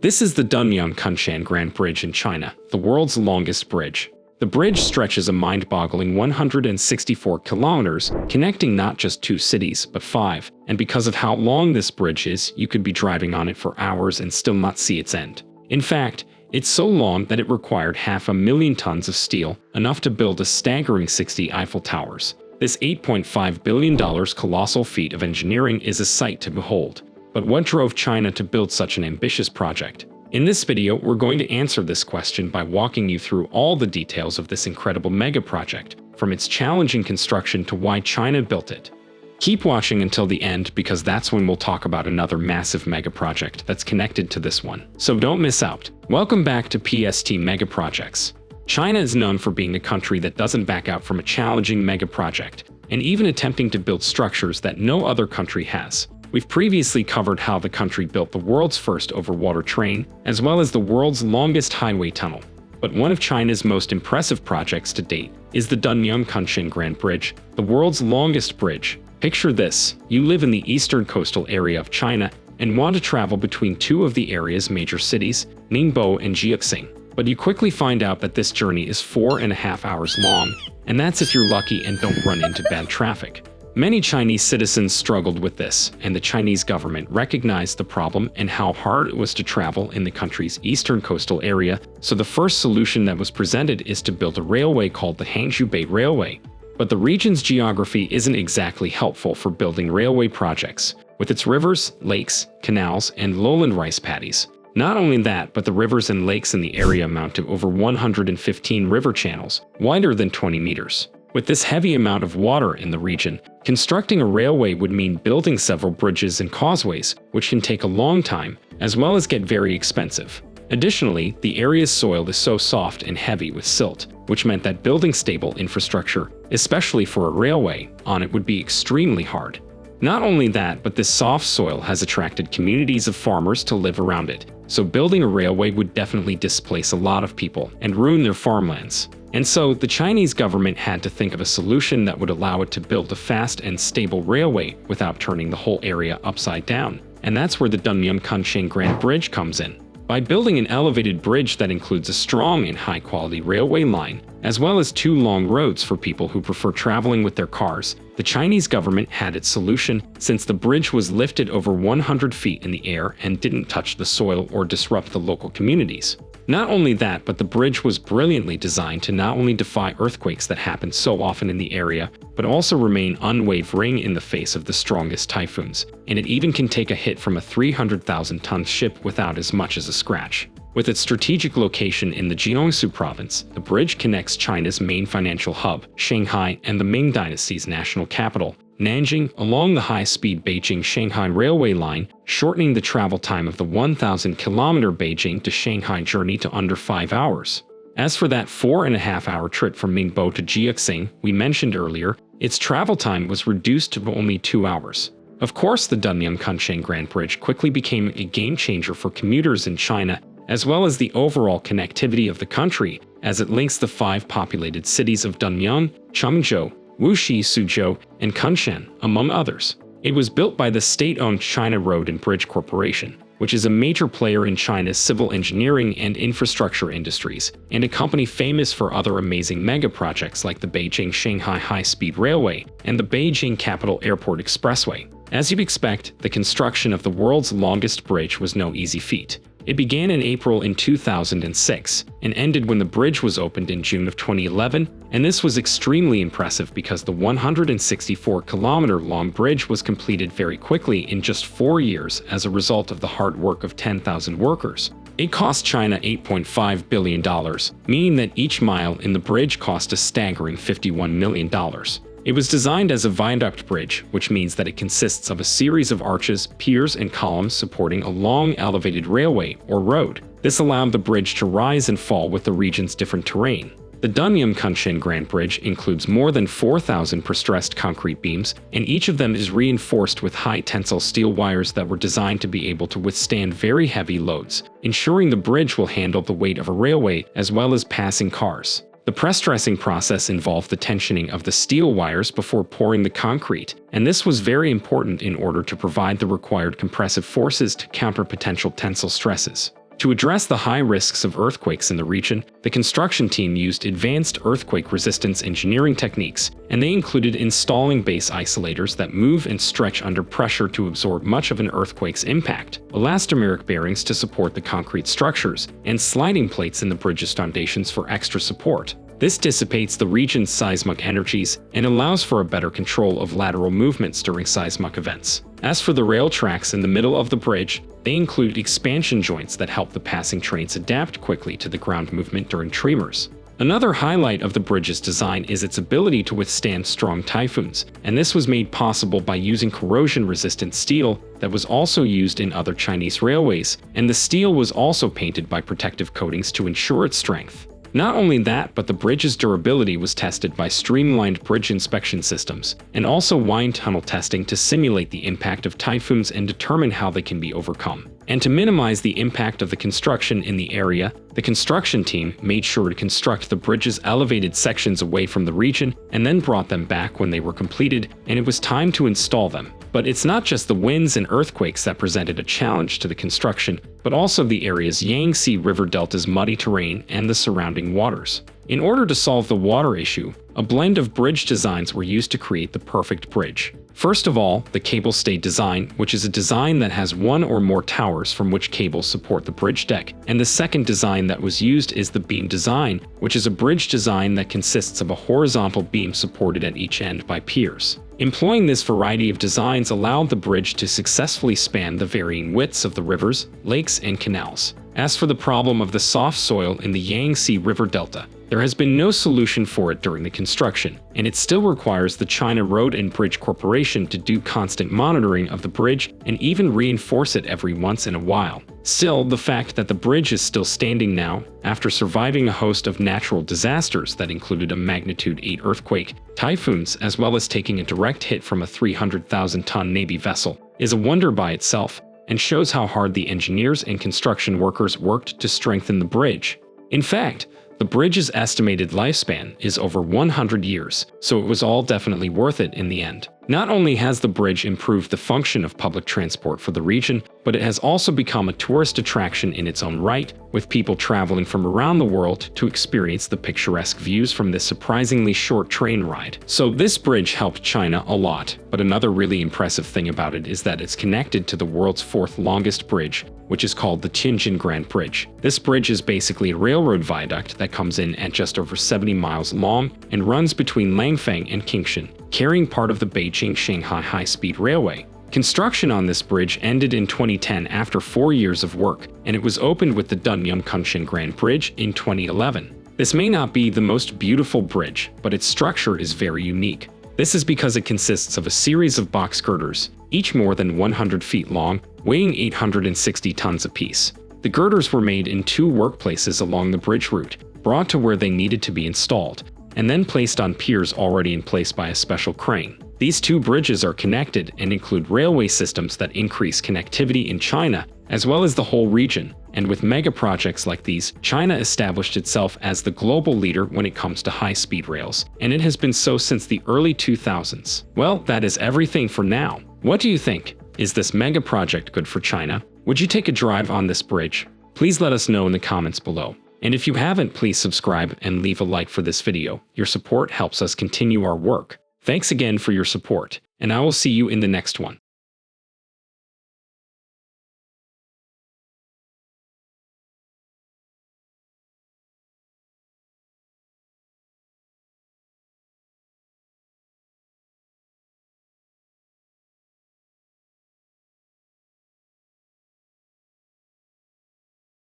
This is the Keqiang Grand Bridge in China, the world's longest bridge. The bridge stretches a mind-boggling 164 kilometers, connecting not just 2 cities, but 5, and because of how long this bridge is, you could be driving on it for hours and still not see its end. In fact, it's so long that it required 500,000 tons of steel, enough to build a staggering 60 Eiffel Towers. This $8.5 billion colossal feat of engineering is a sight to behold. But what drove China to build such an ambitious project? In this video, we're going to answer this question by walking you through all the details of this incredible mega project, from its challenging construction to why China built it. Keep watching until the end because that's when we'll talk about another massive mega project that's connected to this one. So don't miss out. Welcome back to PST Mega Projects. China is known for being a country that doesn't back out from a challenging mega project, and even attempting to build structures that no other country has. We've previously covered how the country built the world's first overwater train, as well as the world's longest highway tunnel. But one of China's most impressive projects to date is the Keqiang Grand Bridge, the world's longest bridge. Picture this: you live in the eastern coastal area of China and want to travel between 2 of the area's major cities, Ningbo and Keqiang. But you quickly find out that this journey is 4.5 hours long, and that's if you're lucky and don't run into bad traffic. Many Chinese citizens struggled with this, and the Chinese government recognized the problem and how hard it was to travel in the country's eastern coastal area, so the first solution that was presented is to build a railway called the Hangzhou Bay Railway. But the region's geography isn't exactly helpful for building railway projects, with its rivers, lakes, canals, and lowland rice paddies. Not only that, but the rivers and lakes in the area amount to over 115 river channels, wider than 20 meters. With this heavy amount of water in the region, constructing a railway would mean building several bridges and causeways, which can take a long time, as well as get very expensive. Additionally, the area's soil is so soft and heavy with silt, which meant that building stable infrastructure, especially for a railway, on it would be extremely hard. Not only that, but this soft soil has attracted communities of farmers to live around it, so building a railway would definitely displace a lot of people and ruin their farmlands. And so, the Chinese government had to think of a solution that would allow it to build a fast and stable railway without turning the whole area upside down. And that's where the Keqiang Grand Bridge comes in. By building an elevated bridge that includes a strong and high-quality railway line, as well as 2 long roads for people who prefer traveling with their cars, the Chinese government had its solution since the bridge was lifted over 100 feet in the air and didn't touch the soil or disrupt the local communities. Not only that, but the bridge was brilliantly designed to not only defy earthquakes that happen so often in the area, but also remain unwavering in the face of the strongest typhoons, and it even can take a hit from a 300,000-ton ship without as much as a scratch. With its strategic location in the Jiangsu province, the bridge connects China's main financial hub, Shanghai, and the Ming Dynasty's national capital, Nanjing, along the high-speed Beijing-Shanghai railway line, shortening the travel time of the 1,000-kilometer Beijing to Shanghai journey to under 5 hours. As for that 4.5-hour trip from Ningbo to Keqiang we mentioned earlier, its travel time was reduced to only 2 hours. Of course, the Keqiang Grand Bridge quickly became a game-changer for commuters in China, as well as the overall connectivity of the country, as it links the 5 populated cities of Dunmyung, Chengzhou, Wuxi, Suzhou, and Kunshan, among others. It was built by the state-owned China Road and Bridge Corporation, which is a major player in China's civil engineering and infrastructure industries, and a company famous for other amazing mega projects like the Beijing-Shanghai High-Speed Railway and the Beijing Capital Airport Expressway. As you'd expect, the construction of the world's longest bridge was no easy feat. It began in April in 2006 and ended when the bridge was opened in June of 2011, and this was extremely impressive because the 164-kilometer-long bridge was completed very quickly in just 4 years as a result of the hard work of 10,000 workers. It cost China $8.5 billion, meaning that each mile in the bridge cost a staggering $51 million. It was designed as a viaduct bridge, which means that it consists of a series of arches, piers, and columns supporting a long elevated railway or road. This allowed the bridge to rise and fall with the region's different terrain. The Keqiang Grand Bridge includes more than 4,000 prestressed concrete beams, and each of them is reinforced with high-tensile steel wires that were designed to be able to withstand very heavy loads, ensuring the bridge will handle the weight of a railway as well as passing cars. The press-dressing process involved the tensioning of the steel wires before pouring the concrete, and this was very important in order to provide the required compressive forces to counter potential tensile stresses. To address the high risks of earthquakes in the region, the construction team used advanced earthquake resistance engineering techniques, and they included installing base isolators that move and stretch under pressure to absorb much of an earthquake's impact, elastomeric bearings to support the concrete structures, and sliding plates in the bridge's foundations for extra support. This dissipates the region's seismic energies and allows for a better control of lateral movements during seismic events. As for the rail tracks in the middle of the bridge, they include expansion joints that help the passing trains adapt quickly to the ground movement during tremors. Another highlight of the bridge's design is its ability to withstand strong typhoons, and this was made possible by using corrosion-resistant steel that was also used in other Chinese railways, and the steel was also painted by protective coatings to ensure its strength. Not only that, but the bridge's durability was tested by streamlined bridge inspection systems, and also wind tunnel testing to simulate the impact of typhoons and determine how they can be overcome. And to minimize the impact of the construction in the area, the construction team made sure to construct the bridge's elevated sections away from the region and then brought them back when they were completed, and it was time to install them. But it's not just the winds and earthquakes that presented a challenge to the construction, but also the area's Yangtze River Delta's muddy terrain and the surrounding waters. In order to solve the water issue, a blend of bridge designs were used to create the perfect bridge. First of all, the cable stay design, which is a design that has one or more towers from which cables support the bridge deck, and the second design that was used is the beam design, which is a bridge design that consists of a horizontal beam supported at each end by piers. Employing this variety of designs allowed the bridge to successfully span the varying widths of the rivers, lakes, and canals. As for the problem of the soft soil in the Yangtze River Delta, there has been no solution for it during the construction, and it still requires the China Road and Bridge Corporation to do constant monitoring of the bridge and even reinforce it every once in a while. Still, the fact that the bridge is still standing now, after surviving a host of natural disasters that included a magnitude 8 earthquake, typhoons, as well as taking a direct hit from a 300,000-ton Navy vessel, is a wonder by itself, and shows how hard the engineers and construction workers worked to strengthen the bridge. In fact, the bridge's estimated lifespan is over 100 years, so it was all definitely worth it in the end. Not only has the bridge improved the function of public transport for the region, but it has also become a tourist attraction in its own right, with people traveling from around the world to experience the picturesque views from this surprisingly short train ride. So this bridge helped China a lot, but another really impressive thing about it is that it's connected to the world's fourth longest bridge, which is called the Xinjiang Grand Bridge. This bridge is basically a railroad viaduct that comes in at just over 70 miles long and runs between Langfang and Keqiang, carrying part of the Beijing-Shanghai high-speed railway. Construction on this bridge ended in 2010 after 4 years of work, and it was opened with the Xinjiang Grand Bridge in 2011. This may not be the most beautiful bridge, but its structure is very unique. This is because it consists of a series of box girders, each more than 100 feet long, weighing 860 tons apiece. The girders were made in 2 workplaces along the bridge route, brought to where they needed to be installed, and then placed on piers already in place by a special crane. These 2 bridges are connected and include railway systems that increase connectivity in China, as well as the whole region. And with megaprojects like these, China established itself as the global leader when it comes to high-speed rails, and it has been so since the early 2000s. Well, that is everything for now. What do you think? Is this megaproject good for China? Would you take a drive on this bridge? Please let us know in the comments below. And if you haven't, please subscribe and leave a like for this video. Your support helps us continue our work. Thanks again for your support, and I will see you in the next one.